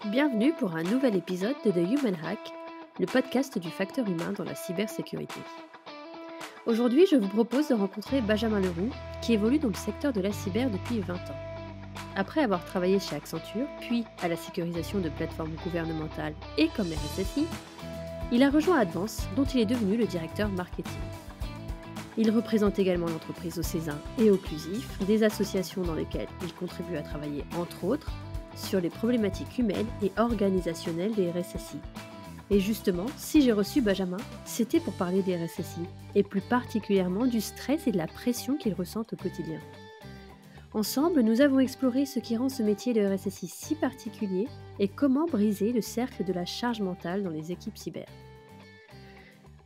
Bienvenue pour un nouvel épisode de The Human Hack, le podcast du facteur humain dans la cybersécurité. Aujourd'hui, je vous propose de rencontrer Benjamin Leroux, qui évolue dans le secteur de la cyber depuis 20 ans. Après avoir travaillé chez Accenture, puis à la sécurisation de plateformes gouvernementales et comme RSSI, il a rejoint Advance, dont il est devenu le directeur marketing. Il représente également l'entreprise au Césin et au Clusif, des associations dans lesquelles il contribue à travailler, entre autres, sur les problématiques humaines et organisationnelles des RSSI. Et justement, si j'ai reçu Benjamin, c'était pour parler des RSSI, et plus particulièrement du stress et de la pression qu'ils ressentent au quotidien. Ensemble, nous avons exploré ce qui rend ce métier de RSSI si particulier et comment briser le cercle de la charge mentale dans les équipes cyber.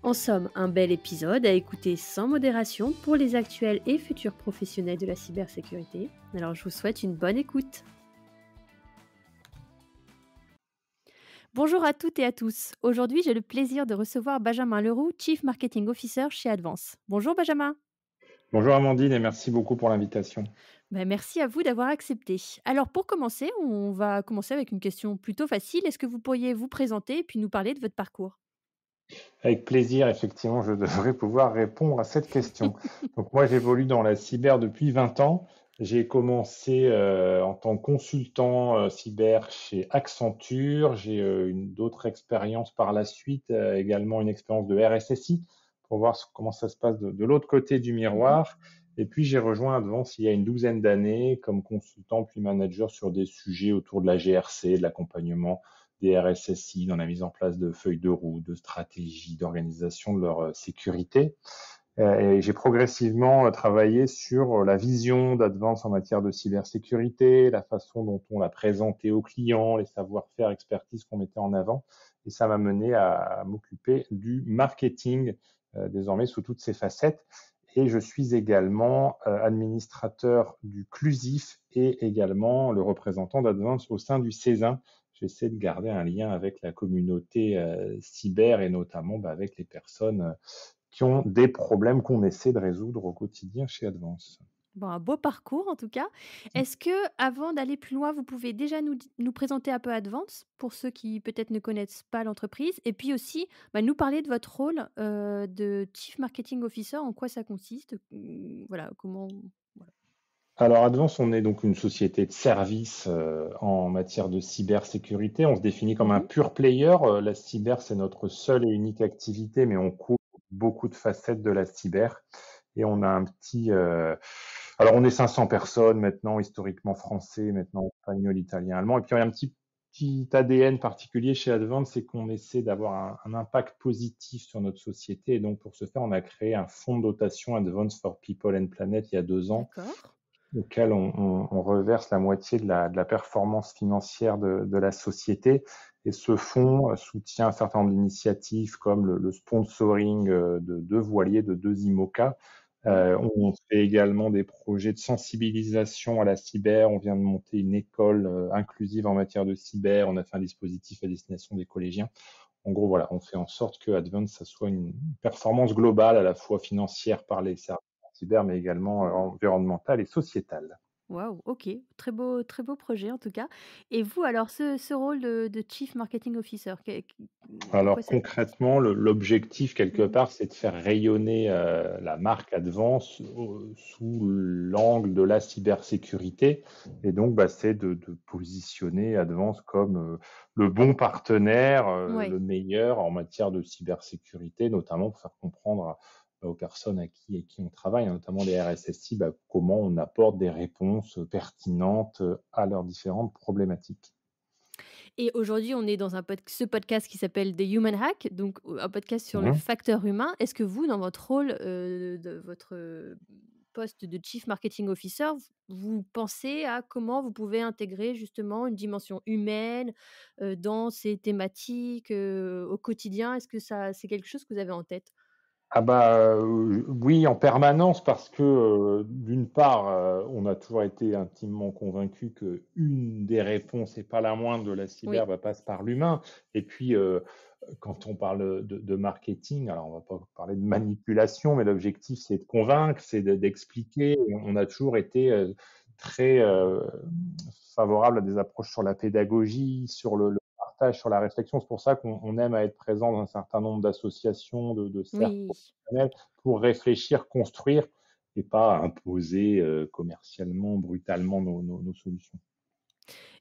En somme, un bel épisode à écouter sans modération pour les actuels et futurs professionnels de la cybersécurité. Alors je vous souhaite une bonne écoute. Bonjour à toutes et à tous. Aujourd'hui, j'ai le plaisir de recevoir Benjamin Leroux, Chief Marketing Officer chez Advance. Bonjour Benjamin. Bonjour Amandine et merci beaucoup pour l'invitation. Merci à vous d'avoir accepté. Alors pour commencer, on va commencer avec une question plutôt facile. Est-ce que vous pourriez vous présenter et puis nous parler de votre parcours? Avec plaisir, effectivement, je devrais pouvoir répondre à cette question. Donc moi, j'évolue dans la cyber depuis 20 ans. J'ai commencé en tant que consultant cyber chez Accenture. J'ai d'autres expériences par la suite, également une expérience de RSSI pour voir comment ça se passe de l'autre côté du Mhm. miroir. Et puis j'ai rejoint Advance il y a une douzaine d'années comme consultant puis manager sur des sujets autour de la GRC, de l'accompagnement des RSSI dans la mise en place de feuilles de route, de stratégies, d'organisation de leur sécurité. Et j'ai progressivement travaillé sur la vision d'Advance en matière de cybersécurité, la façon dont on l'a présenté aux clients, les savoir-faire, expertise qu'on mettait en avant. Et ça m'a mené à m'occuper du marketing désormais sous toutes ses facettes. Et je suis également administrateur du Clusif et également le représentant d'Advance au sein du Césin. J'essaie de garder un lien avec la communauté cyber et notamment avec les personnes qui ont des problèmes qu'on essaie de résoudre au quotidien chez Advance. Bon, un beau parcours en tout cas. Est-ce que, avant d'aller plus loin, vous pouvez déjà nous présenter un peu Advance pour ceux qui peut-être ne connaissent pas l'entreprise et puis aussi nous parler de votre rôle de Chief Marketing Officer, en quoi ça consiste, voilà, comment. Voilà. Alors Advance, on est donc une société de services en matière de cybersécurité. On se définit comme un Mhm. pure player. La cyber, c'est notre seule et unique activité, mais on couvre beaucoup de facettes de la cyber. Et on a un petit... Alors on est 500 personnes maintenant, historiquement français, maintenant espagnol, italien, allemand. Et puis on a un petit ADN particulier chez Advance, c'est qu'on essaie d'avoir un impact positif sur notre société. Et donc pour ce faire, on a créé un fonds de dotation Advance for People and Planet il y a 2 ans D'accord. auquel on reverse la moitié de la performance financière de la société. Et ce fonds soutient un certain nombre d'initiatives comme le sponsoring de 2 voiliers, de 2 IMOCA. Wow. On fait également des projets de sensibilisation à la cyber. On vient de monter une école inclusive en matière de cyber. On a fait un dispositif à destination des collégiens. En gros, voilà, on fait en sorte que Advance, ça soit une performance globale, à la fois financière par les services en cyber, mais également environnementale et sociétale. Waouh, OK. Très beau projet en tout cas. Et vous alors ce rôle de Chief Marketing Officer, en quoi Alors ça consiste? concrètement, l'objectif quelque Mmh. part, c'est de faire rayonner la marque Advance sous l'angle de la cybersécurité. Et donc, c'est de positionner Advance comme le bon partenaire, Ouais. le meilleur en matière de cybersécurité, notamment pour faire comprendre aux personnes à qui on travaille, hein, notamment les RSSI, comment on apporte des réponses pertinentes à leurs différentes problématiques. Et aujourd'hui, on est dans ce podcast qui s'appelle The Human Hack, donc un podcast sur le Mhm. facteur humain. Est-ce que vous, dans votre rôle, de votre, poste de Chief Marketing Officer, vous pensez à comment vous pouvez intégrer justement une dimension humaine, dans ces thématiques, au quotidien? Est-ce que ça c'est quelque chose que vous avez en tête? Oui, en permanence parce que, d'une part, on a toujours été intimement convaincus qu'une des réponses et pas la moindre de la cyber, Oui. passe par l'humain et puis, quand on parle de marketing, alors on va pas parler de manipulation, mais l'objectif c'est de convaincre, c'est d'expliquer. On a toujours été, très favorable à des approches sur la pédagogie, sur le partage, sur la réflexion. C'est pour ça qu'on aime à être présent dans un certain nombre d'associations, de cercles Oui. professionnels pour réfléchir, construire et pas imposer commercialement, brutalement nos solutions.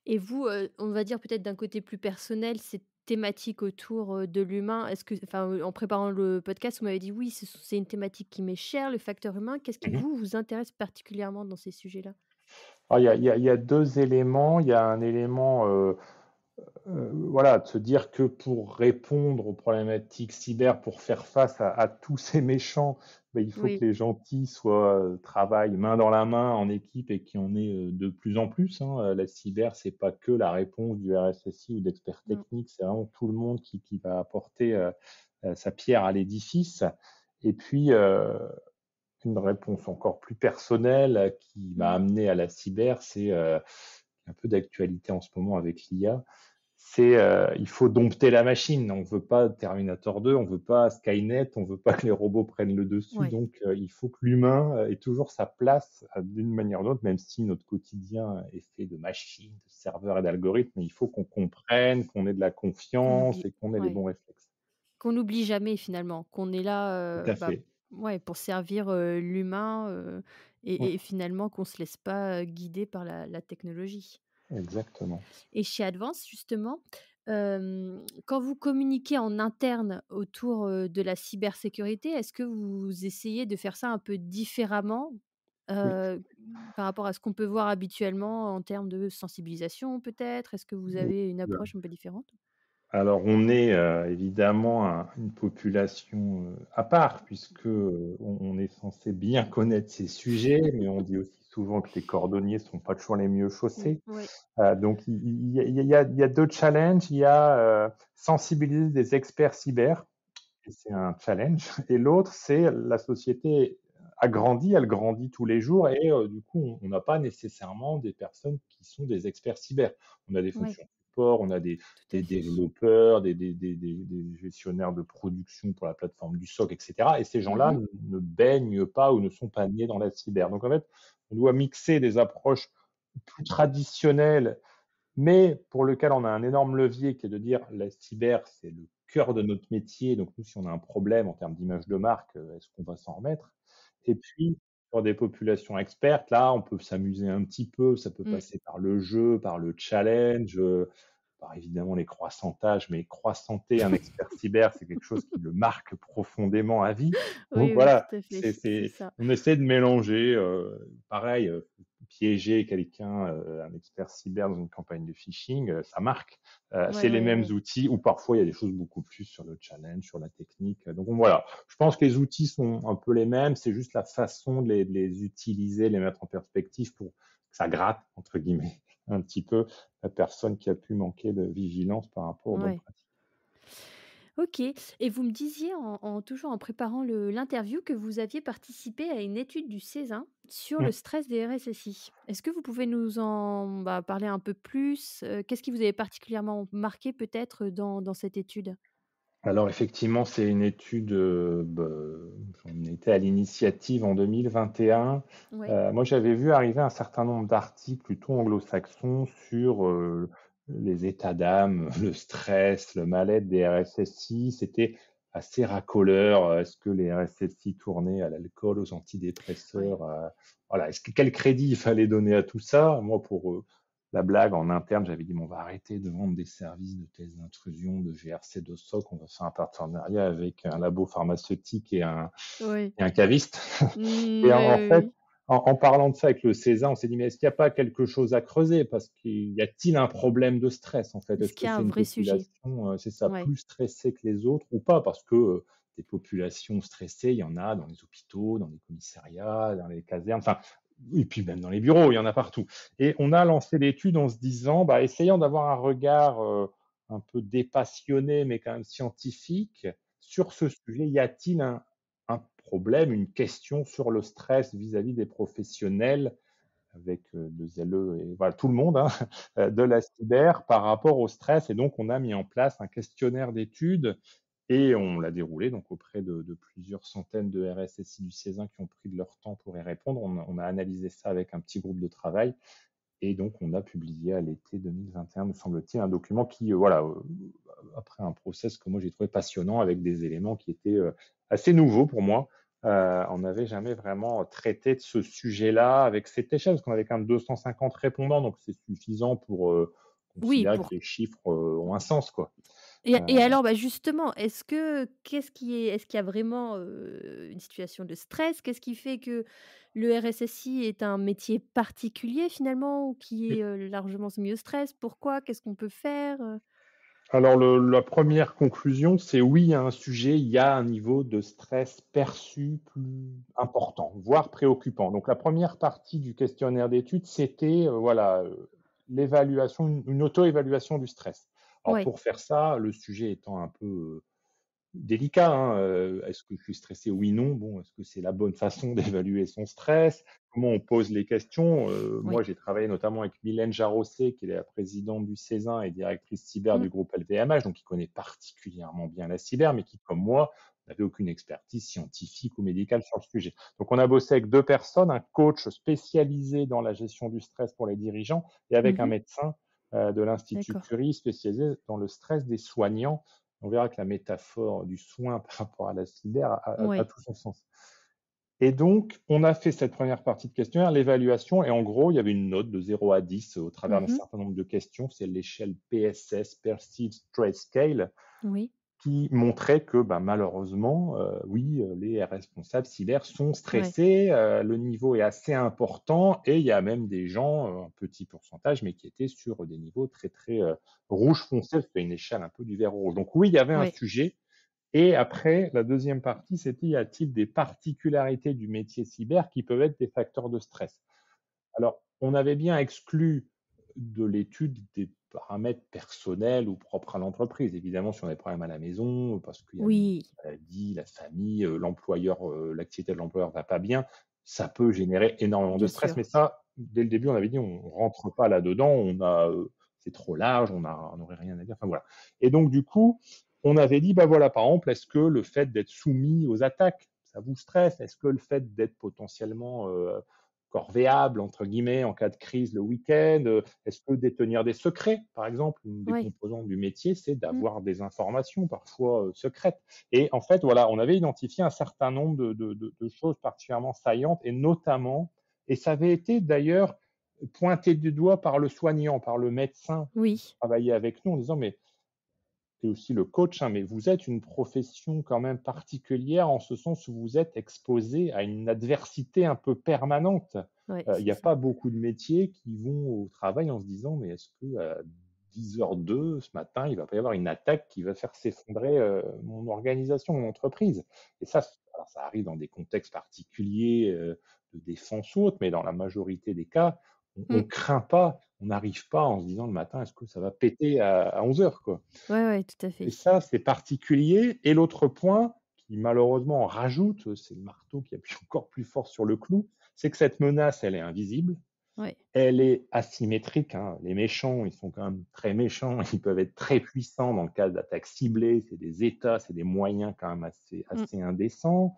Et vous, on va dire peut-être d'un côté plus personnel, ces thématiques autour, de l'humain, est-ce que enfin, en préparant le podcast, vous m'avez dit: «Oui, c'est une thématique qui m'est chère, le facteur humain». Qu'est-ce qui Mmh. vous intéresse particulièrement dans ces sujets-là? Alors il y a 2 éléments. Il y a un élément, voilà, de se dire que pour répondre aux problématiques cyber, pour faire face à tous ces méchants, bah, il faut Oui, que les gentils travaillent main dans la main en équipe et qu'il y en ait, de plus en plus, hein. La cyber, c'est pas que la réponse du RSSI ou d'experts non, techniques, c'est vraiment tout le monde qui va apporter, sa pierre à l'édifice. Et puis, une réponse encore plus personnelle, qui m'a mmh, amené à la cyber, c'est, un peu d'actualité en ce moment avec l'IA, c'est, il faut dompter la machine. On veut pas Terminator 2, on veut pas Skynet, on veut pas que les robots prennent le dessus. ouais, Donc, il faut que l'humain, ait toujours sa place, d'une manière ou d'une autre, même si notre quotidien est fait de machines, de serveurs et d'algorithmes. Mais il faut qu'on comprenne, qu'on ait de la qu'on confiance oublie et qu'on ait les ouais, bons réflexes. qu'on n'oublie jamais finalement, qu'on est Tout là, à fait. ouais, pour servir, l'humain, Mmh, et finalement qu'on se laisse pas, guider par la technologie. exactement. Et chez Advance justement, quand vous communiquez en interne autour, de la cybersécurité, est-ce que vous essayez de faire ça un peu différemment, Oui, heu, par rapport à ce qu'on peut voir habituellement en termes de sensibilisation peut-être? Est-ce que vous oui. avez une approche un peu différente? Alors on est, évidemment une population, à part puisque, on est censé bien connaître ces sujets, mais on dit aussi souvent que les cordonniers sont pas toujours les mieux chaussés. Oui, Donc il y a 2 challenges. Il y a, sensibiliser des experts cyber et c'est un challenge et l'autre, c'est la société a grandi, elle grandit tous les jours et du coup, on n'a pas nécessairement des personnes qui sont des experts cyber. On a des oui, fonctions support, on a des tout à des fait. développeurs, des gestionnaires de production pour la plateforme du SOC et cetera et ces gens-là Mmh. ne baignent pas ou ne sont pas nés dans la cyber. Donc en fait, on doit mixer des approches plus traditionnelles mais pour lequel on a un énorme levier qui est de dire la cyber, c'est le cœur de notre métier. Donc nous, si on a un problème en termes d'image de marque, est-ce qu'on va s'en remettre? Et puis, sur des populations expertes, là, on peut s'amuser un petit peu. Ça peut Mmh. passer par le jeu, par le challenge, par évidemment les croissantages, mais croissanter un expert cyber, c'est quelque chose qui le marque profondément à vie. Donc Oui, oui, voilà, tout à fait, c'est c'est c'est ça. on essaie de mélanger, pareil, piéger quelqu'un, un expert cyber dans une campagne de phishing, ça marque. C'est Ouais, les ouais, mêmes ouais. outils ou parfois il y a des choses beaucoup plus sur le challenge, sur la technique. Donc voilà, je pense que les outils sont un peu les mêmes, c'est juste la façon de les utiliser, les mettre en perspective pour que ça «gratte» entre guillemets un petit peu la personne qui a pu manquer de vigilance par rapport aux bonnes Ouais. pratiques. OK, et vous me disiez toujours en préparant l'interview que vous aviez participé à une étude du Césin sur le Mmh. stress des RSSI. Est-ce que vous pouvez nous en, parler un peu plus? Qu'est-ce qui vous avait particulièrement marqué peut-être dans cette étude? Alors effectivement, c'est une étude, j'en étais à l'initiative en 2021. Ouais, Moi, j'avais vu arriver un certain nombre d'articles plutôt anglo-saxons sur, les états d'âme, le stress, le mal-être des RSSI. C'était assez racoleur. Est-ce que les RSSI tournaient à l'alcool, aux ouais. antidépresseurs, voilà. Quel crédit il fallait donner à tout ça? Moi, pour, la blague en interne, j'avais dit: «Mais on va arrêter de vendre des services de tests d'intrusion, de GRC, de SOC, on va faire un partenariat avec un labo pharmaceutique Oui. et un caviste». Mmh, Et oui, en oui, fait, oui. en parlant de ça avec le César, on s'est dit: «Mais est-ce qu'il n'y a pas quelque chose à creuser? Parce qu'il y a-t-il un problème de stress, en fait? Est-ce Est-ce qu'il que y a c'est un une vrai sujet? population, c'est ça, Ouais. plus stressée que les autres ou pas?» Parce que, des populations stressées, il y en a dans les hôpitaux, dans les commissariats, dans les casernes, enfin et puis même dans les bureaux, il y en a partout. Et on a lancé l'étude en se disant, bah, essayons d'avoir un regard un peu dépassionné, mais quand même scientifique, sur ce sujet. Y a-t-il un problème, une question sur le stress vis-à-vis des professionnels avec de zèleux et voilà, tout le monde hein, de la cyber par rapport au stress. Et donc, on a mis en place un questionnaire d'études et on l'a déroulé donc auprès de plusieurs centaines de RSSI du CESIN qui ont pris de leur temps pour y répondre. On a analysé ça avec un petit groupe de travail et donc on a publié à l'été 2021, me semble-t-il, un document qui, après un process que moi j'ai trouvé passionnant avec des éléments qui étaient, assez nouveaux pour moi. On n'avait jamais vraiment traité de ce sujet-là avec cette échelle, parce qu'on avait quand même 250 répondants, donc c'est suffisant pour, Oui, considérer que les chiffres, ont un sens, quoi. et Heu alors, bah, justement, est-ce qu'il y a vraiment, une situation de stress? Qu'est-ce qui fait que le RSSI est un métier particulier finalement ou qui est, largement soumis au stress? Pourquoi? Qu'est-ce qu'on peut faire? Alors la première conclusion, c'est oui, il y a un sujet, il y a un niveau de stress perçu plus important, voire préoccupant. Donc la première partie du questionnaire d'étude, c'était, l'évaluation, une auto-évaluation du stress. Alors Ouais, pour faire ça, le sujet étant un peu, délicat, hein, est-ce que je suis stressé? Oui, non. Bon, est-ce que c'est la bonne façon d'évaluer son stress? Comment on pose les questions? Moi, oui. j'ai travaillé notamment avec Mylène Jarosset, qui est la présidente du CESIN et directrice cyber Mmh. du groupe LVMH, donc qui connaît particulièrement bien la cyber, mais qui, comme moi, n'avait aucune expertise scientifique ou médicale sur le sujet. Donc, on a bossé avec 2 personnes, un coach spécialisé dans la gestion du stress pour les dirigeants et avec un Mmh. médecin, de l'Institut D'accord. Curie spécialisé dans le stress des soignants. On verra que la métaphore du soin par rapport à la cyber a Ouais. tout son sens. Et donc, on a fait cette première partie de questionnaire, l'évaluation, et en gros, il y avait une note de 0 à 10 au travers d'un Mmh. certain nombre de questions. C'est l'échelle PSS, Perceived Stress Scale, Oui. qui montrait que, bah, malheureusement, oui, les responsables cyber sont Ouais. stressés, le niveau est assez important et il y a même des gens, un petit pourcentage, mais qui étaient sur des niveaux très, très, rouge foncé. C'était une échelle un peu du vert au rouge. Donc oui, il y avait un Ouais. sujet et après, la deuxième partie, c'était: y a-t-il des particularités du métier cyber qui peuvent être des facteurs de stress? Alors, on avait bien exclu de l'étude des paramètres personnels ou propres à l'entreprise. Évidemment, si on a des problèmes à la maison, parce qu'il y a une Oui, maladie, la famille, l'employeur, l'activité de l'employeur va pas bien, ça peut générer énormément de bien stress. Mais sûr. ça, dès le début, on avait dit: «On rentre pas là-dedans, c'est trop large, on n'aurait rien à dire». Enfin, voilà. Et donc du coup, on avait dit: «Bah, voilà, par exemple, est-ce que le fait d'être soumis aux attaques, ça vous stresse? Est-ce que le fait d'être potentiellement, corvéable entre guillemets en cas de crise le week-end? Est-ce que détenir des secrets, par exemple, une des Ouais. composantes du métier, c'est Mmh. d'avoir des informations parfois secrètes. Et en fait, voilà, on avait identifié un certain nombre de choses particulièrement saillantes et notamment, et ça avait été d'ailleurs pointé du doigt par le soignant, par le médecin qui Oui. travaillait avec nous en disant, mais et aussi le coach, hein, mais vous êtes une profession quand même particulière en ce sens où vous êtes exposé à une adversité un peu permanente. Ouais, Il c'est n'y a ça. pas beaucoup de métiers qui vont au travail en se disant: «Mais est-ce qu'à 10h02 ce matin, il va pas y avoir une attaque qui va faire s'effondrer, mon organisation, mon entreprise?» Et ça, alors ça arrive dans des contextes particuliers, de défense ou autre, mais dans la majorité des cas, on Mmh. craint pas, on n'arrive pas en se disant le matin: «Est-ce que ça va péter à 11h, quoi?» Ouais, ouais, tout à fait. Et ça, c'est particulier. Et l'autre point, qui malheureusement rajoute, c'est le marteau qui appuie encore plus fort sur le clou, c'est que cette menace, elle est invisible, Ouais. elle est asymétrique, hein. Les méchants, ils sont quand même très méchants, ils peuvent être très puissants dans le cas d'attaques ciblées, c'est des États, c'est des moyens quand même assez, Mmh. assez indécents.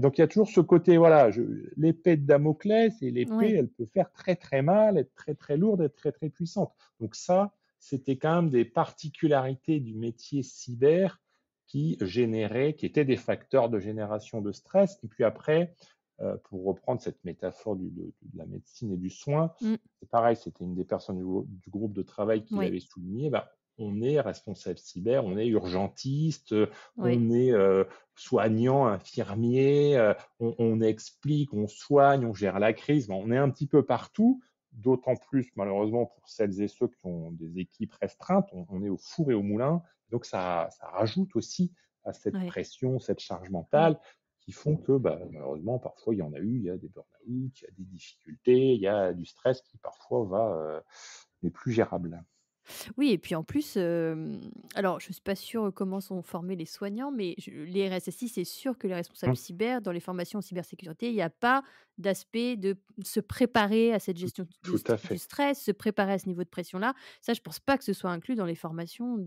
Donc il y a toujours ce côté, voilà, l'épée de Damoclès, et l'épée, Ouais. elle peut faire très très mal, être très très lourde, être très très puissante. Donc ça, c'était quand même des particularités du métier cyber qui étaient des facteurs de génération de stress. Et puis après, pour reprendre cette métaphore de la médecine et du soin, Mmh. c'est pareil, c'était une des personnes du groupe de travail qui Ouais. l'avait souligné. Ben, on est responsable cyber, on est urgentiste, Ouais. on est soignant, infirmier, on explique, on soigne, on gère la crise. Bon, on est un petit peu partout, d'autant plus malheureusement pour celles et ceux qui ont des équipes restreintes, on est au four et au moulin. Donc ça rajoute aussi à cette Ouais. pression, cette charge Ouais. mentale qui font que bah, malheureusement parfois il y en a eu, il y a des burn-out, il y a des difficultés, il y a du stress qui parfois n'est plus gérable. Oui et puis en plus, alors je suis pas sûre comment sont formés les soignants, mais les RSSI, c'est sûr que les responsables Mmh, cyber, dans les formations en cybersécurité, il y a pas d'aspect de se préparer à cette tout, gestion tout à du fait. stress, se préparer à ce niveau de pression-là. Ça, je pense pas que ce soit inclus dans les formations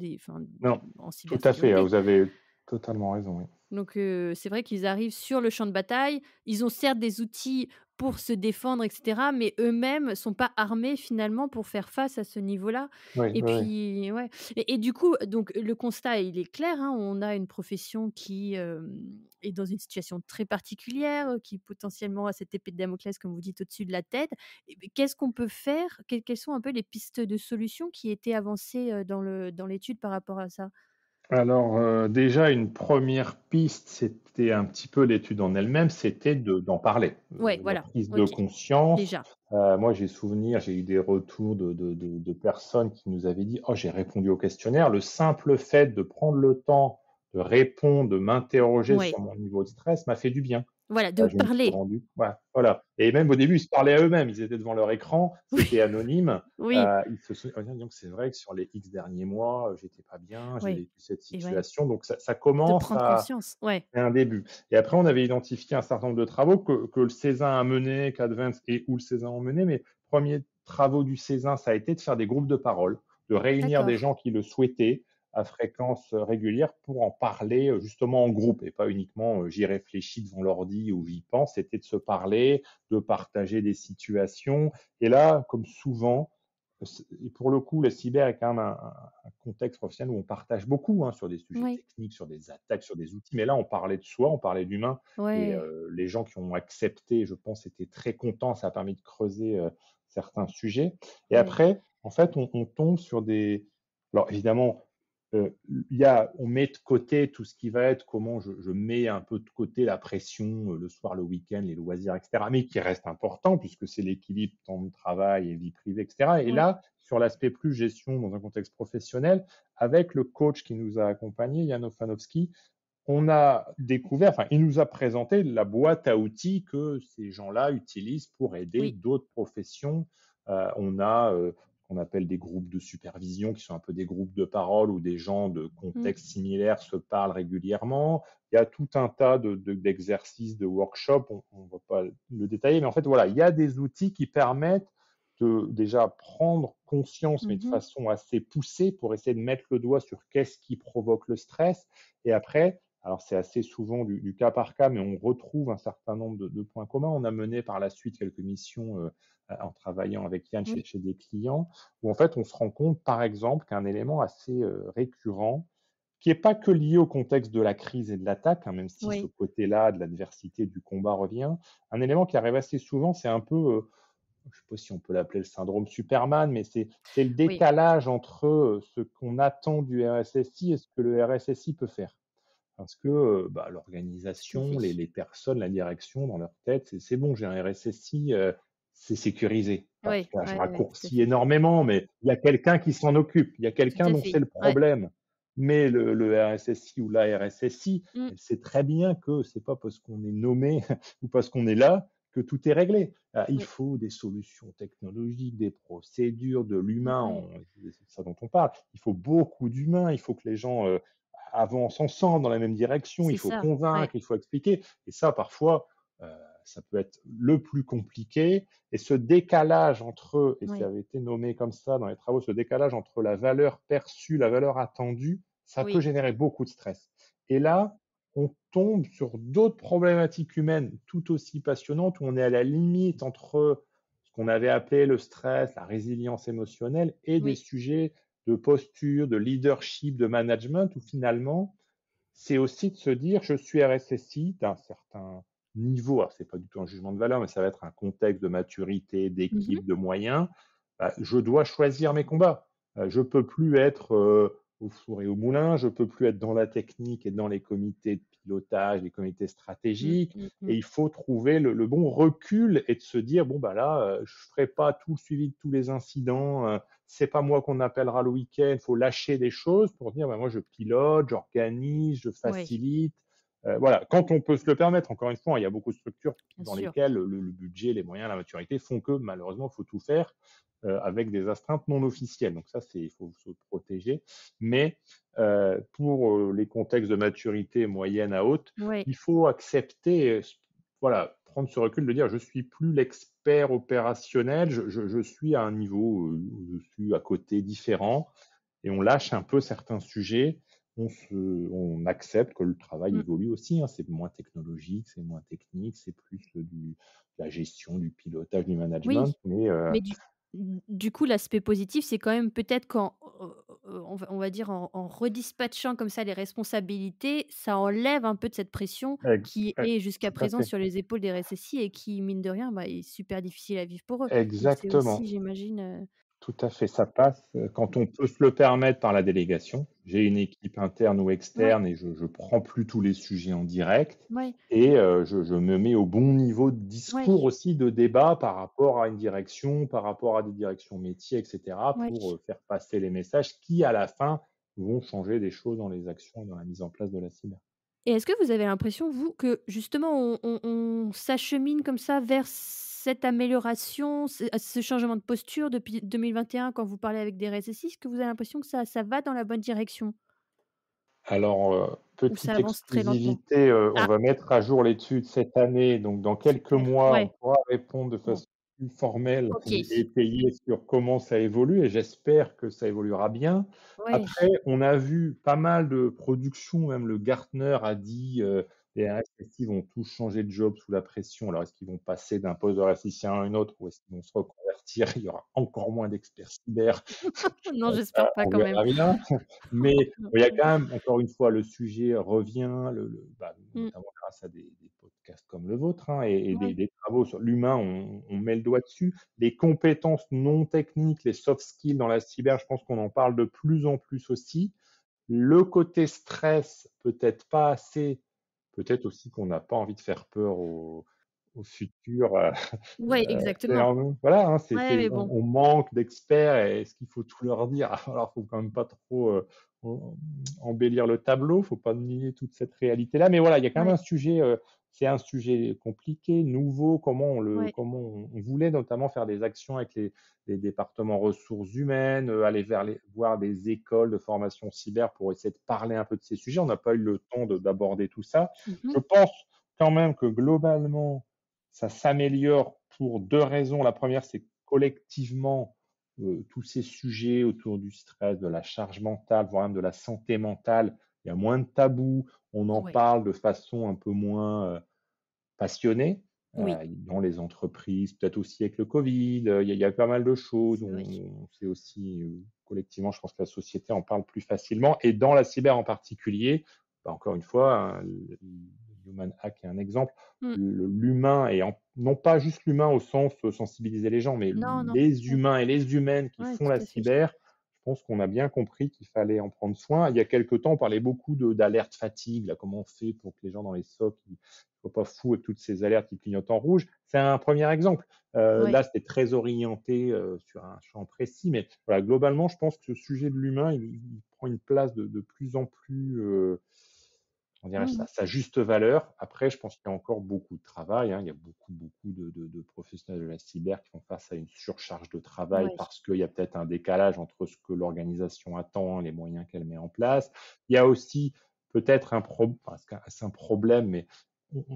Non, en tout à fait. cybersécurité. totalement raison, oui. Donc c'est vrai qu'ils arrivent sur le champ de bataille. Ils ont certes des outils pour se défendre et cetera, mais eux-mêmes sont pas armés finalement pour faire face à ce niveau-là Oui, et oui, oui. puis ouais et du coup, donc le constat, il est clair, hein, on a une profession qui, est dans une situation très particulière, qui potentiellement a cette épée de Damoclès, comme vous dites, au-dessus de la tête et beh, qu'est-ce qu'on peut faire? Quelles sont un peu les pistes de solutions qui étaient avancées, dans l'étude par rapport à ça? Alors, déjà une première piste, c'était un petit peu l'étude en elle-même, c'était d'en parler. Ouais, La voilà, prise de OK, conscience, déjà. moi j'ai eu des retours de personnes qui nous avaient dit: «Oh, j'ai répondu au questionnaire». Le simple fait de prendre le temps de répondre, de m'interroger Ouais. sur mon niveau de stress m'a fait du bien. Voilà, de Je me suis parler. rendu ouais, voilà et même au début, ils se parlaient à eux-mêmes. Ils étaient devant leur écran, Oui, c'était anonyme. oui, Ils se sont dit: «Donc c'est vrai que sur les X derniers mois, j'étais pas bien, j'ai oui vécu cette et ouais, situation». Donc ça de commence prendre à conscience, ouais, c'est un début et après on avait identifié un certain nombre de travaux que le Césin a menés, qu'Advance et ou le Césin ont menés, mais premiers travaux du Césin, ça a été de faire des groupes de parole, de réunir des d'accord, gens qui le souhaitaient à fréquence régulière pour en parler, justement en groupe et pas uniquement, j'y réfléchis devant l'ordi ou j'y pense. C'était de se parler, de partager des situations et là, comme souvent, et pour le coup, la cyber est quand même un contexte professionnel où on partage beaucoup, hein, sur des sujets oui, techniques, sur des attaques, sur des outils. Mais là, on parlait de soi, on parlait d'humain et ouais, les gens qui ont accepté, je pense, étaient très contents. Ça a permis de creuser, certains sujets et ouais, après, en fait, on tombe sur des alors évidemment, il y a on met de côté tout ce qui va être comment je mets un peu de côté la pression, le soir, le week-end, les loisirs et cetera, mais qui reste important puisque c'est l'équilibre temps de travail et vie privée et cetera et ouais, là, sur l'aspect plus gestion dans un contexte professionnel, avec le coach qui nous a accompagnés, Jan Ofanowski, on a découvert, enfin, il nous a présenté la boîte à outils que ces gens-là utilisent pour aider oui, d'autres professions. On a ce qu'on appelle des groupes de supervision, qui sont un peu des groupes de parole où des gens de mmh, contextes similaires se parlent régulièrement. Il y a tout un tas d'exercices, de workshops, on ne va pas le détailler, mais en fait, voilà, il y a des outils qui permettent de déjà prendre conscience, mais de mmh façon assez poussée, pour essayer de mettre le doigt sur qu'est-ce qui provoque le stress. Et après, alors c'est assez souvent du cas par cas, mais on retrouve un certain nombre de points communs. On a mené par la suite quelques missions en travaillant avec Yann oui, chez des clients, où en fait on se rend compte, par exemple, qu'un élément assez récurrent, qui n'est pas que lié au contexte de la crise et de l'attaque, hein, même si ce oui, côté-là de l'adversité, du combat revient, un élément qui arrive assez souvent, c'est un peu, je ne sais pas si on peut l'appeler le syndrome Superman, mais c'est le oui, décalage entre ce qu'on attend du RSSI et ce que le RSSI peut faire. Parce que, bah, tout à l'organisation, fait. les personnes, la direction dans leur tête, c'est bon, j'ai un RSSI, c'est sécurisé. Enfin, Ouais, je ouais, ouais, tout à raccourcis fait. énormément, mais il y a quelqu'un qui s'en occupe. Il y a Tout quelqu'un à dont c'est fait, le ouais, problème. Mais le RSSI ou la RSSI, mmh, elle sait très bien que c'est pas parce qu'on est nommé ou parce qu'on est là que tout est réglé. Il oui, faut des solutions technologiques, des procédures, de l'humain, ouais, c'est ça dont on parle. Il faut beaucoup d'humains, il faut que les gens, avancent ensemble dans la même direction, il c'est faut ça, ouais, convaincre, il faut expliquer. Et ça, parfois, heu, ça peut être le plus compliqué. Et ce décalage entre, et ça ouais, avait été nommé comme ça dans les travaux, ce décalage entre la valeur perçue, la valeur attendue, ça peut oui, générer beaucoup de stress. Et là, on tombe sur d'autres problématiques humaines tout aussi passionnantes, où on est à la limite entre ce qu'on avait appelé le stress, la résilience émotionnelle et des oui, sujets de posture, de leadership, de management, où finalement, c'est aussi de se dire, je suis RSSI d'un certain niveau. Alors, c'est pas du tout un jugement de valeur, mais ça va être un contexte de maturité, mmh d'équipe, de moyens. Bah, je dois choisir mes combats. Je peux plus être au four et au moulin. Je peux plus être dans la technique et dans les comités de pilotage, les comités mmh, stratégiques. mmh Et mh, il faut trouver le bon recul et de se dire, bon, bah là, je ferai pas tout le suivi de tous les incidents. C'est pas moi qu'on appellera le week-end. Il faut lâcher des choses pour dire, bah, moi, je pilote, j'organise, je ouais, facilite. Voilà, quand on peut se le permettre, encore une fois, il y a beaucoup de structures bien dans sûr, lesquelles le budget, les moyens, la maturité font que malheureusement, il faut tout faire avec des astreintes non officielles. Donc ça, il faut se protéger. Mais pour les contextes de maturité moyenne à haute, ouais, il faut accepter, voilà, prendre ce recul de dire, je suis plus l'expert opérationnel, je suis à un niveau au-dessus, à côté, différent, et on lâche un peu certains sujets on accepte que le travail Mmh. évolue aussi, hein. C'est moins technologique, c'est moins technique, c'est plus, de la gestion, du pilotage, du management, Oui, mais mais du coup, l'aspect positif, c'est quand même peut-être qu'en on va dire en redispatchant comme ça les responsabilités, ça enlève un peu de cette pression ex qui e est jusqu'à tout à présent fait. sur les épaules des RSSI et qui, mine de rien, bah, est super difficile à vivre pour eux. Donc c'est Exactement. aussi, j'imagine, Tout à fait, ça passe, quand on peut se le permettre par la délégation. J'ai une équipe interne ou ouais, externe et je prends plus tous les sujets en direct ouais, et je me mets au bon niveau de ouais, discours aussi, de débat par rapport à une direction, par rapport à des directions métiers et cetera ouais. pour, faire passer les messages qui, à la fin, vont changer des choses dans les actions et dans la mise en place de la cyber. Et est-ce que vous avez l'impression, vous, que justement on s'achemine comme ça vers cette amélioration, ce changement de posture depuis 2021 quand vous parlez avec des RSSI? Est-ce que vous avez l'impression que ça va dans la bonne direction? Alors, Ou ça petite avance très lentement? exclusivité, on Ah, va mettre à jour l'étude cette année, donc dans quelques super, mois, on ouais, pourra répondre de bon, façon plus formelle OK. et étayée sur comment ça évolue et j'espère que ça évoluera bien. Ouais. Après, on a vu pas mal de productions, même le Gartner a dit, les RSSI vont tous changer de job sous la pression. Alors est-ce qu'ils vont passer d'un poste de RSSI à un autre ou est-ce qu'ils vont se reconvertir? Il y aura encore moins d'experts cyber. Non, Ça, j'espère pas on quand même. verra bien. Mais il y a quand même, encore une fois, le sujet revient, bah, Mmh, notamment grâce à des podcasts comme le vôtre, hein, et ouais, des travaux sur l'humain, on met le doigt dessus. Les compétences non techniques, les soft skills dans la cyber, je pense qu'on en parle de plus en plus aussi. Le côté stress, peut-être pas assez, peut-être aussi qu'on n'a pas envie de faire peur au futur, ouais, c'est exactement. en voilà, hein, Ouais, mais on bon, manque d'experts et est-ce qu'il faut tout leur dire? Alors, faut quand même pas trop, em embellir le tableau, faut pas nier toute cette réalité-là. Mais voilà, il y a quand même ouais, un sujet, c'est un sujet compliqué, nouveau, ouais. comment on voulait notamment faire des actions avec les départements ressources humaines, aller vers les voir des écoles de formation cyber pour essayer de parler un peu de ces sujets. On n'a pas eu le temps d'aborder tout ça. Mmh Je mh. pense quand même que globalement, ça s'améliore pour 2 raisons. La première, c'est collectivement, tous ces sujets autour du stress, de la charge mentale, voire même de la santé mentale, il y a moins de tabous. On en Ouais, parle de façon un peu moins, passionnée, oui, dans les entreprises, peut-être aussi avec le covid, il y a pas mal de choses. c'est vrai. On sait aussi, collectivement, je pense que la société en parle plus facilement et dans la cyber en particulier, bah, encore une fois, hein, le Human Hack est un exemple. Mmh. L'humain et non pas juste l'humain au sens, sensibiliser les gens, mais Non, non, les ouais, humains et les humaines qui ouais, font la tout à fait. cyber, je pense qu'on a bien compris qu'il fallait en prendre soin. Il y a quelque temps, on parlait beaucoup d'alerte fatigue, là, comment on fait pour que les gens dans les SOC, ils soient pas fous avec toutes ces alertes qui clignotent en rouge. C'est un premier exemple. Ouais. Là, c'était très orienté, sur un champ précis, mais voilà, globalement, je pense que ce sujet de l'humain, il prend une place de plus en plus, on dirait Mmh ça, mh. sa juste valeur. Après, je pense qu'il y a encore beaucoup de travail, hein. Il y a beaucoup de professionnels de la cyber qui font face à une surcharge de travail Ouais. parce qu'il y a peut-être un décalage entre ce que l'organisation attend et les moyens qu'elle met en place. Il y a aussi peut-être enfin, c'est un problème, mais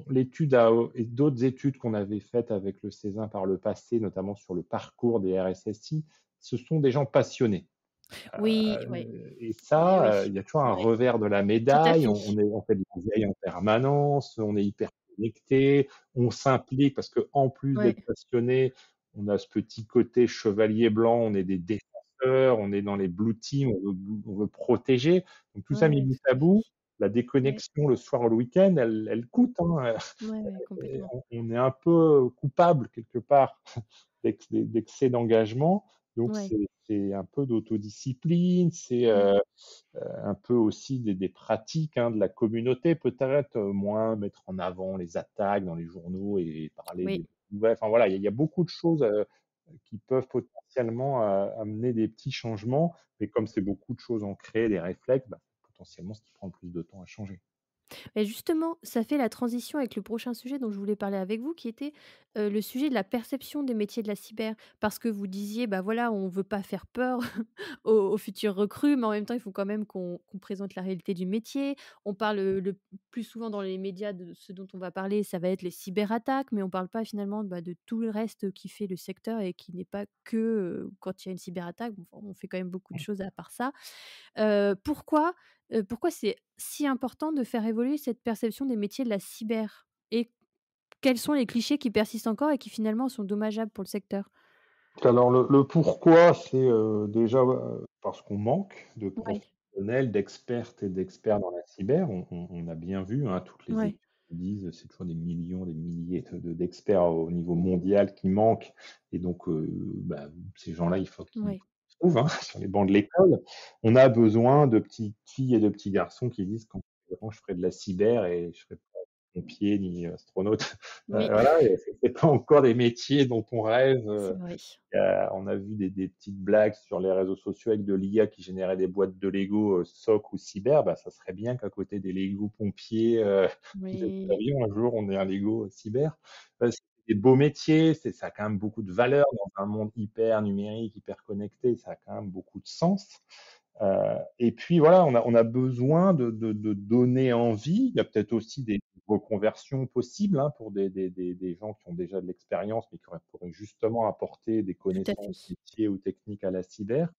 l'étude et d'autres études qu'on avait faites avec le Césin par le passé, notamment sur le parcours des RSSI, ce sont des gens passionnés. Oui, ouais, Et et oui, ça, il y a toujours un ouais, revers de la tout à médaille. fait. On fait de la veille en permanence, on est hyper connecté, on s'implique parce qu'en plus Ouais, d'être passionné, on a ce petit côté chevalier blanc, on est des défenseurs, on est dans les blue teams, on veut protéger. Donc tout ça ouais, mis ouais, bout à tout à fait. bout, la Ouais, déconnexion le soir ou le week-end, elle coûte, hein, ouais, ouais, et complètement. on est un peu coupable quelque part d'excès d'engagement. Donc Ouais, c'est un peu d'autodiscipline, c'est, mmh, un peu aussi des pratiques, hein, de la communauté peut-être, moins mettre en avant les attaques dans les journaux et parler oui. des nouvelles. Enfin voilà, il y a beaucoup de choses, qui peuvent potentiellement, amener des petits changements, mais comme c'est beaucoup de choses ancrées, des réflexes, bah, potentiellement ce qui prend le plus de temps à changer. Et justement, ça fait la transition avec le prochain sujet dont je voulais parler avec vous, qui était, le sujet de la perception des métiers de la cyber. Parce que vous disiez, bah, voilà, on veut pas faire peur aux futurs recrues, mais en même temps, il faut quand même qu'on présente la réalité du métier. On parle, le plus souvent dans les médias de ce dont on va parler, ça va être les cyberattaques, mais on parle pas finalement, bah, de tout le reste qui fait le secteur et qui n'est pas que, quand il y a une cyberattaque. Bon, enfin, on fait quand même beaucoup de choses à part ça. Pourquoi, pourquoi c'est si important de faire évoluer cette perception des métiers de la cyber? Et quels sont les clichés qui persistent encore et qui finalement sont dommageables pour le secteur? Alors le pourquoi, c'est, déjà, parce qu'on manque de Ouais, professionnels, d'expertes et d'experts dans la cyber. On a bien vu, hein, toutes les ouais, études disent, c'est toujours des millions, des milliers d'experts au niveau mondial qui manquent et donc bah, ces gens-là, il faut qu'ils ouais, trouvent, hein, sur les bancs de l'école. On a besoin de petites filles et de petits garçons qui disent: «Quand je grandi, je ferai de la cyber et je ferai pas pompier ni astronaute». oui, Voilà et c'est pas encore des métiers dont on rêve, c'est vrai. on a vu des petites blagues sur les réseaux sociaux avec de l'IA qui générait des boîtes de Lego, SOC ou cyber. Bah, ça serait bien qu'à côté des Lego pompiers, des Oui, avions, un jour, on ait un Lego cyber. C'est des beaux métiers, ça a quand même beaucoup de valeur dans un monde hyper numérique, hyper connecté, ça a quand même beaucoup de sens. Et puis voilà, on a besoin de donner envie. Il y a peut-être aussi des reconversions possibles, hein, pour des gens qui ont déjà de l'expérience, mais qui pourraient justement apporter des tout à connaissances fait. métiers ou techniques à la cyber.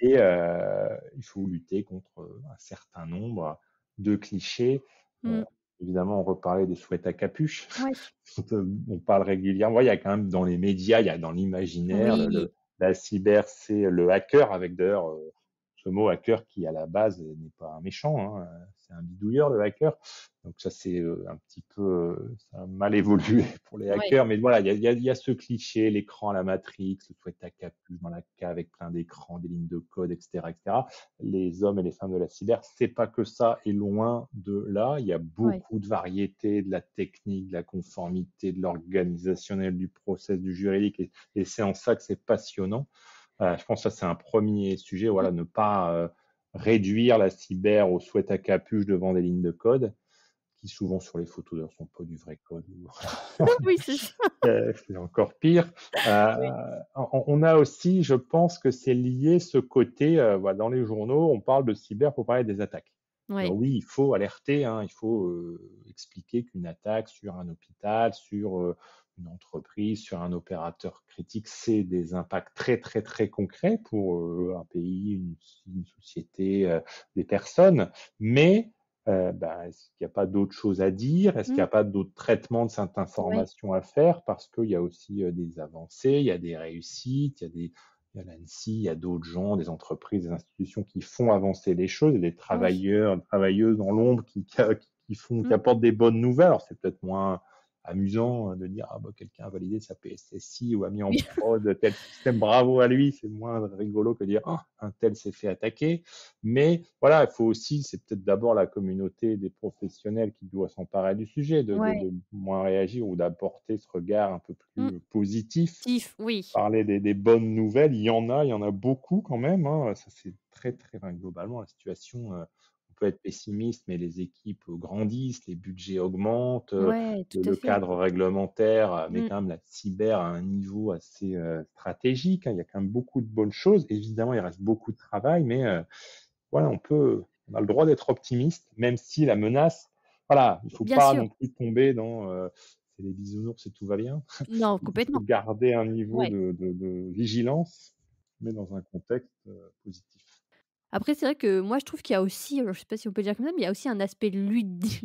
Et il faut lutter contre, un certain nombre de clichés. Heu, Mmh. Évidemment, on reparlait des sweats à capuche Ouais. dont on parle régulièrement. Ouais, il y a quand même dans les médias, il y a dans l'imaginaire, Oui, la cyber, c'est le hacker avec d'ailleurs, ce mot hacker qui à la base n'est pas un méchant, hein, c'est un bidouilleur le hacker. Donc ça c'est, un petit peu, ça a mal évolué pour les ouais, hackers, mais voilà, il y a ce cliché, l'écran à la Matrix, le sweat à capuche dans la cave avec plein d'écrans, des lignes de code et cetera et cetera. Les hommes et les femmes de la cyber, c'est pas que ça et loin de là. Il y a ouais. beaucoup de variétés, de la technique, de la conformité, de l'organisationnel, du process, du juridique et c'est en ça que c'est passionnant. Je pense que ça, c'est un premier sujet, Mmh. voilà, ne pas, réduire la cyber au sweat à capuche devant des lignes de code, qui souvent sur les photos d'ailleurs sont pas du vrai code ou Oui, c'est ça. c'est encore pire. Oui. On a aussi, je pense que c'est lié ce côté, voilà, dans les journaux, on parle de cyber pour parler des attaques. Alors Ouais. oui, il faut alerter, hein, il faut, expliquer qu'une attaque sur un hôpital, sur, une entreprise, sur un opérateur critique, c'est des impacts très, très, très concrets pour, un pays, une société, des personnes. Mais bah, est-ce qu'il n'y a pas d'autres choses à dire? Est-ce qu'il n'y Mmh. a pas d'autres traitements de cette Ouais. information à faire? Parce qu'il y a aussi, des avancées, il y a des réussites, il y a l'ANSSI, il y a d'autres gens, des entreprises, des institutions qui font avancer les choses et des Oui. travailleurs, travailleuses dans l'ombre qui Mmh. apportent des bonnes nouvelles. Alors c'est peut-être moins amusant, de dire: «Ah bah, quelqu'un a validé sa PSSI ou a mis en Oui. prod tel système, bravo à lui». C'est moins rigolo que de dire: «Oh, un tel s'est fait attaquer». Mais voilà, il faut aussi, c'est peut-être d'abord la communauté des professionnels qui doit s'emparer du sujet, Ouais. de moins réagir ou d'apporter ce regard un peu Mmh. plus positif, Tif, oui. parler des bonnes nouvelles. Il y en a beaucoup quand même, hein. Ça, c'est très, très, enfin, globalement, la situation, on peut être pessimiste, mais les équipes grandissent, les budgets augmentent, Ouais, tout à le fait. cadre réglementaire, met Mmh. quand même la cyber à un niveau assez, stratégique, hein. Il y a quand même beaucoup de bonnes choses. Évidemment, il reste beaucoup de travail, mais voilà, on a le droit d'être optimiste, même si la menace, voilà, il faut Bien pas sûr. non plus tomber dans, c'est les bisounours et tout va bien. Non, Il faut complètement. garder un niveau Ouais. de vigilance, mais dans un contexte, positif. Après, c'est vrai que moi, je trouve qu'il y a aussi, alors je sais pas si on peut dire comme ça, mais il y a aussi un aspect ludique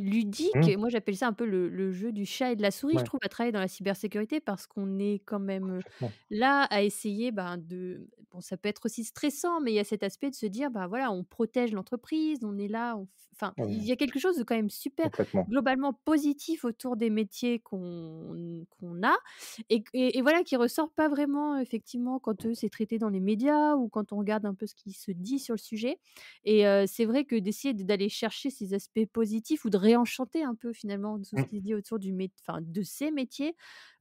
Mmh, et moi j'appelle ça un peu le jeu du chat et de la souris, je ouais, trouve, à travailler dans la cybersécurité parce qu'on est quand même, complètement. là à essayer, ben, de bon, ça peut être aussi stressant, mais il y a cet aspect de se dire: «Bah, voilà, on protège l'entreprise, on est là, on f» enfin, il Ouais, y a quelque chose de quand même super complètement. globalement positif autour des métiers qu'on a et voilà, qui ressort pas vraiment effectivement quand, c'est traité dans les médias ou quand on regarde un peu ce qui se dit sur le sujet et c'est vrai que d'essayer d'aller chercher ces aspects positifs ou de réenchanter un peu finalement tout ce Mmh, qui se dit autour enfin de ces métiers,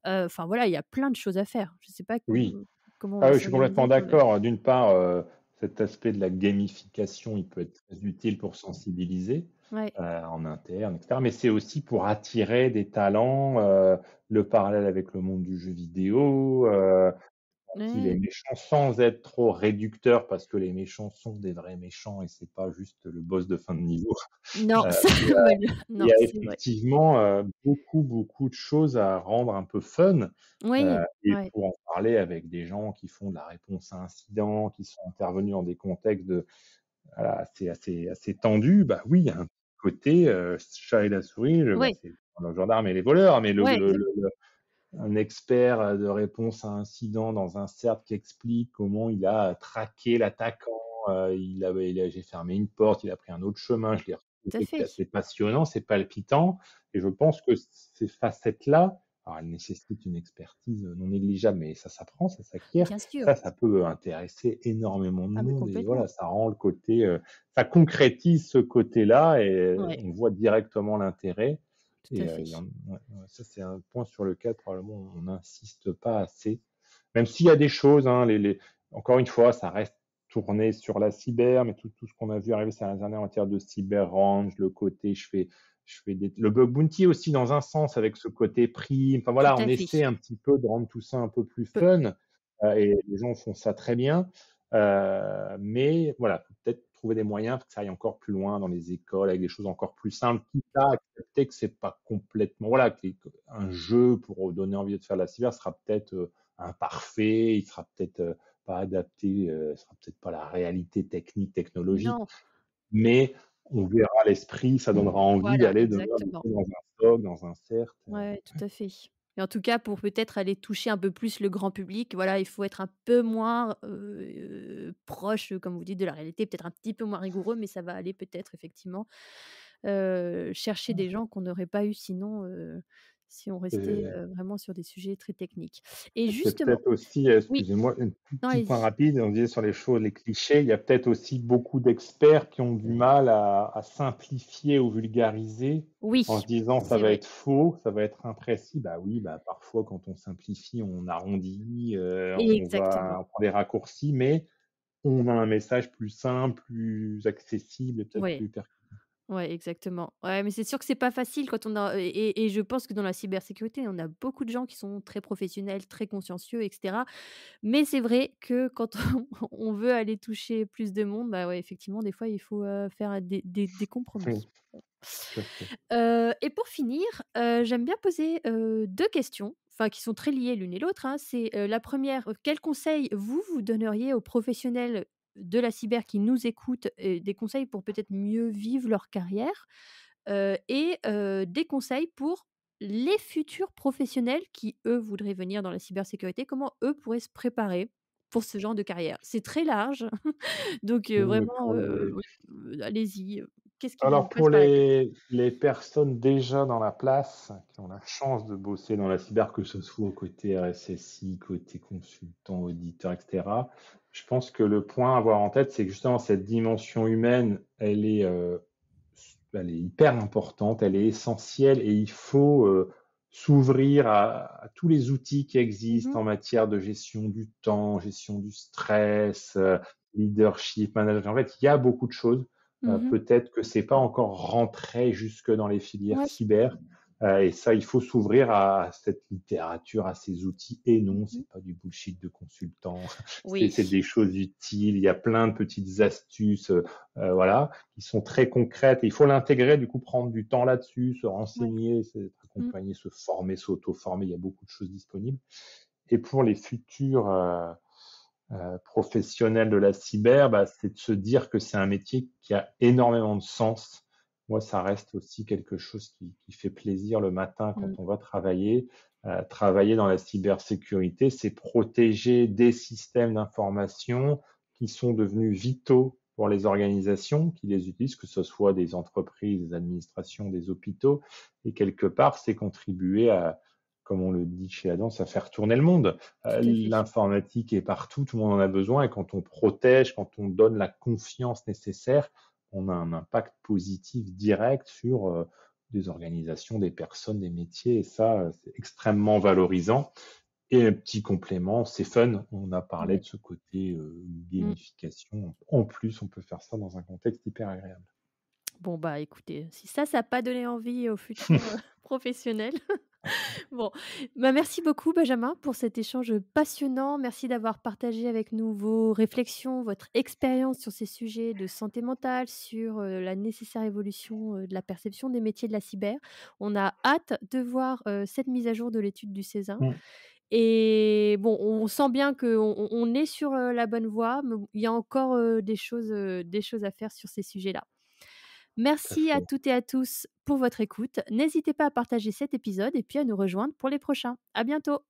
enfin voilà, il y a plein de choses à faire. Je sais pas oui. comment on Ah va oui, je suis complètement s'organiser pour le d'accord. D'une part, cet aspect de la gamification, il peut être très utile pour sensibiliser, ouais. en interne et cetera, mais c'est aussi pour attirer des talents, le parallèle avec le monde du jeu vidéo, aussi les Ouais. méchants sans être trop réducteur parce que les méchants sont des vrais méchants et c'est pas juste le boss de fin de niveau. Non, Heu, ça ouais, il non, y a c'est vrai. effectivement, beaucoup, beaucoup de choses à rendre un peu fun, Oui, et ouais. pour en parler avec des gens qui font de la réponse à incidents, qui sont intervenus dans des contextes voilà, assez tendu, bah oui, il y a un côté, chat et la souris, bah, Ouais, c'est le gendarme et les voleurs, mais ouais, un expert, de réponse à incident dans un CERT qui explique comment il a traqué l'attaquant, j'ai fermé une porte, il a pris un autre chemin, je l'ai tout à retrouvé. fait. C'est passionnant, c'est palpitant et je pense que ces facettes-là, alors elles nécessitent une expertise, non négligeable, mais ça s'apprend, ça s'acquiert. Bien sûr. Ça peut intéresser énormément de Ah mais monde et complètement. voilà, ça rend le côté, ça concrétise ce côté-là et Ouais, on voit directement l'intérêt tout et à fait. il y en ouais, ouais, ça, c'est un point sur lequel probablement on n'insiste pas assez. Même s'il y a des choses, hein, encore une fois, ça reste tourné sur la cyber, mais tout ce qu'on a vu arriver ces dernières années en matière de cyber range, le côté le bug bounty aussi dans un sens avec ce côté prime. Enfin Tout voilà, on à fait. essaie un petit peu de rendre tout ça un peu plus Peu fun et les gens font ça très bien. Mais voilà, faut peut-être trouver des moyens pour que ça aille encore plus loin dans les écoles avec des choses encore plus simples, quitte à accepter que c'est pas complètement, voilà, un jeu pour donner envie de faire de la cyber sera peut-être imparfait, il sera peut-être pas adapté, sera peut-être pas la réalité technique, technologique, non, mais on verra l'esprit, ça donnera envie voilà, d'aller demain exactement. bosser dans un SOC, dans un CERT. Ouais, tout à fait et en tout cas, pour peut-être aller toucher un peu plus le grand public, voilà, il faut être un peu moins, proche, comme vous dites, de la réalité, peut-être un petit peu moins rigoureux, mais ça va aller peut-être effectivement, chercher des gens qu'on n'aurait pas eu sinon, si on restait, Et vraiment sur des sujets très techniques et c'est justement peut-être aussi, oui, excusez-moi, un tout non, petit point allez-y. rapide, on disait sur les choses, les clichés, il y a peut-être aussi beaucoup d'experts qui ont du mal à simplifier ou vulgariser en Oui, se disant: «Ça c'est va vrai. être faux, ça va être imprécis». Bah oui, bah, parfois quand on simplifie, on arrondit, Exactement. on prend des raccourcis, mais on a un message plus simple, plus accessible et peut-être Ouais. plus percutant. Ouais, exactement. Ouais, mais c'est sûr que c'est pas facile quand on a et je pense que dans la cybersécurité, on a beaucoup de gens qui sont très professionnels, très consciencieux et cetera. Mais c'est vrai que quand on veut aller toucher plus de monde, bah, ouais, effectivement, des fois, il faut, faire des compromis. Oui, tout à fait. Et pour finir, j'aime bien poser, 2 questions, enfin qui sont très liées l'une et l'autre, hein. C'est, la première, quels conseils vous donneriez aux professionnels de la cyber qui nous écoutent des conseils pour peut-être mieux vivre leur carrière? Et des conseils pour les futurs professionnels qui, eux, voudraient venir dans la cybersécurité, comment eux pourraient se préparer pour ce genre de carrière? C'est très large, donc Oui, mais vraiment, oui, allez-y, qu'est-ce qui vous alors passe pour par la tête? les personnes déjà dans la place, qui ont la chance de bosser dans la cyber, que ce soit côté RSSI, côté consultant, auditeur, et cetera, je pense que le point à avoir en tête, c'est que justement cette dimension humaine, elle est hyper importante, elle est essentielle et il faut, s'ouvrir à tous les outils qui Mmh. existent en matière de gestion du temps, gestion du stress, leadership, management. En fait, il y a beaucoup de choses. Mmh. Peut-être que c'est pas encore rentré jusque dans les filières Ouais. cyber, et ça, il faut s'ouvrir à cette littérature, à ces outils et non, Mmh. c'est pas du bullshit de consultant, Oui. c'est des choses utiles. Il y a plein de petites astuces, voilà, qui sont très concrètes et il faut l'intégrer, du coup, prendre du temps là-dessus, se Ouais. renseigner, être Mmh. accompagné, se former, s'auto-former, il y a beaucoup de choses disponibles. Et pour les futurs, professionnel de la cyber, bah, c'est de se dire que c'est un métier qui a énormément de sens. Moi, ça reste aussi quelque chose qui fait plaisir le matin Mmh. quand on va travailler. Travailler dans la cybersécurité, c'est protéger des systèmes d'information qui sont devenus vitaux pour les organisations qui les utilisent, que ce soit des entreprises, des administrations, des hôpitaux. Et quelque part, c'est contribuer à, comme on le dit chez Adams, à faire tourner le monde. Tout à fait. L'informatique est partout, tout le monde en a besoin et quand on protège, quand on donne la confiance nécessaire, on a un impact positif direct sur, des organisations, des personnes, des métiers et ça, c'est extrêmement valorisant et un petit complément, c'est fun. On a parlé Ouais. de ce côté, Mmh. gamification. En plus, on peut faire ça dans un contexte hyper agréable. Bon, bah, écoutez, si ça a pas donné envie aux futurs, professionnels. Bon, bah, merci beaucoup Benjamin pour cet échange passionnant. Merci d'avoir partagé avec nous vos réflexions, votre expérience sur ces sujets de santé mentale, sur, la nécessaire évolution, de la perception des métiers de la cyber. On a hâte de voir, cette mise à jour de l'étude du César Mmh. et bon, on sent bien qu'on est sur, la bonne voie, mais bon, il y a encore, des choses à faire sur ces sujets-là. Tout à Merci à fait. toutes et à tous pour votre écoute. N'hésitez pas à partager cet épisode et puis à nous rejoindre pour les prochains. À bientôt.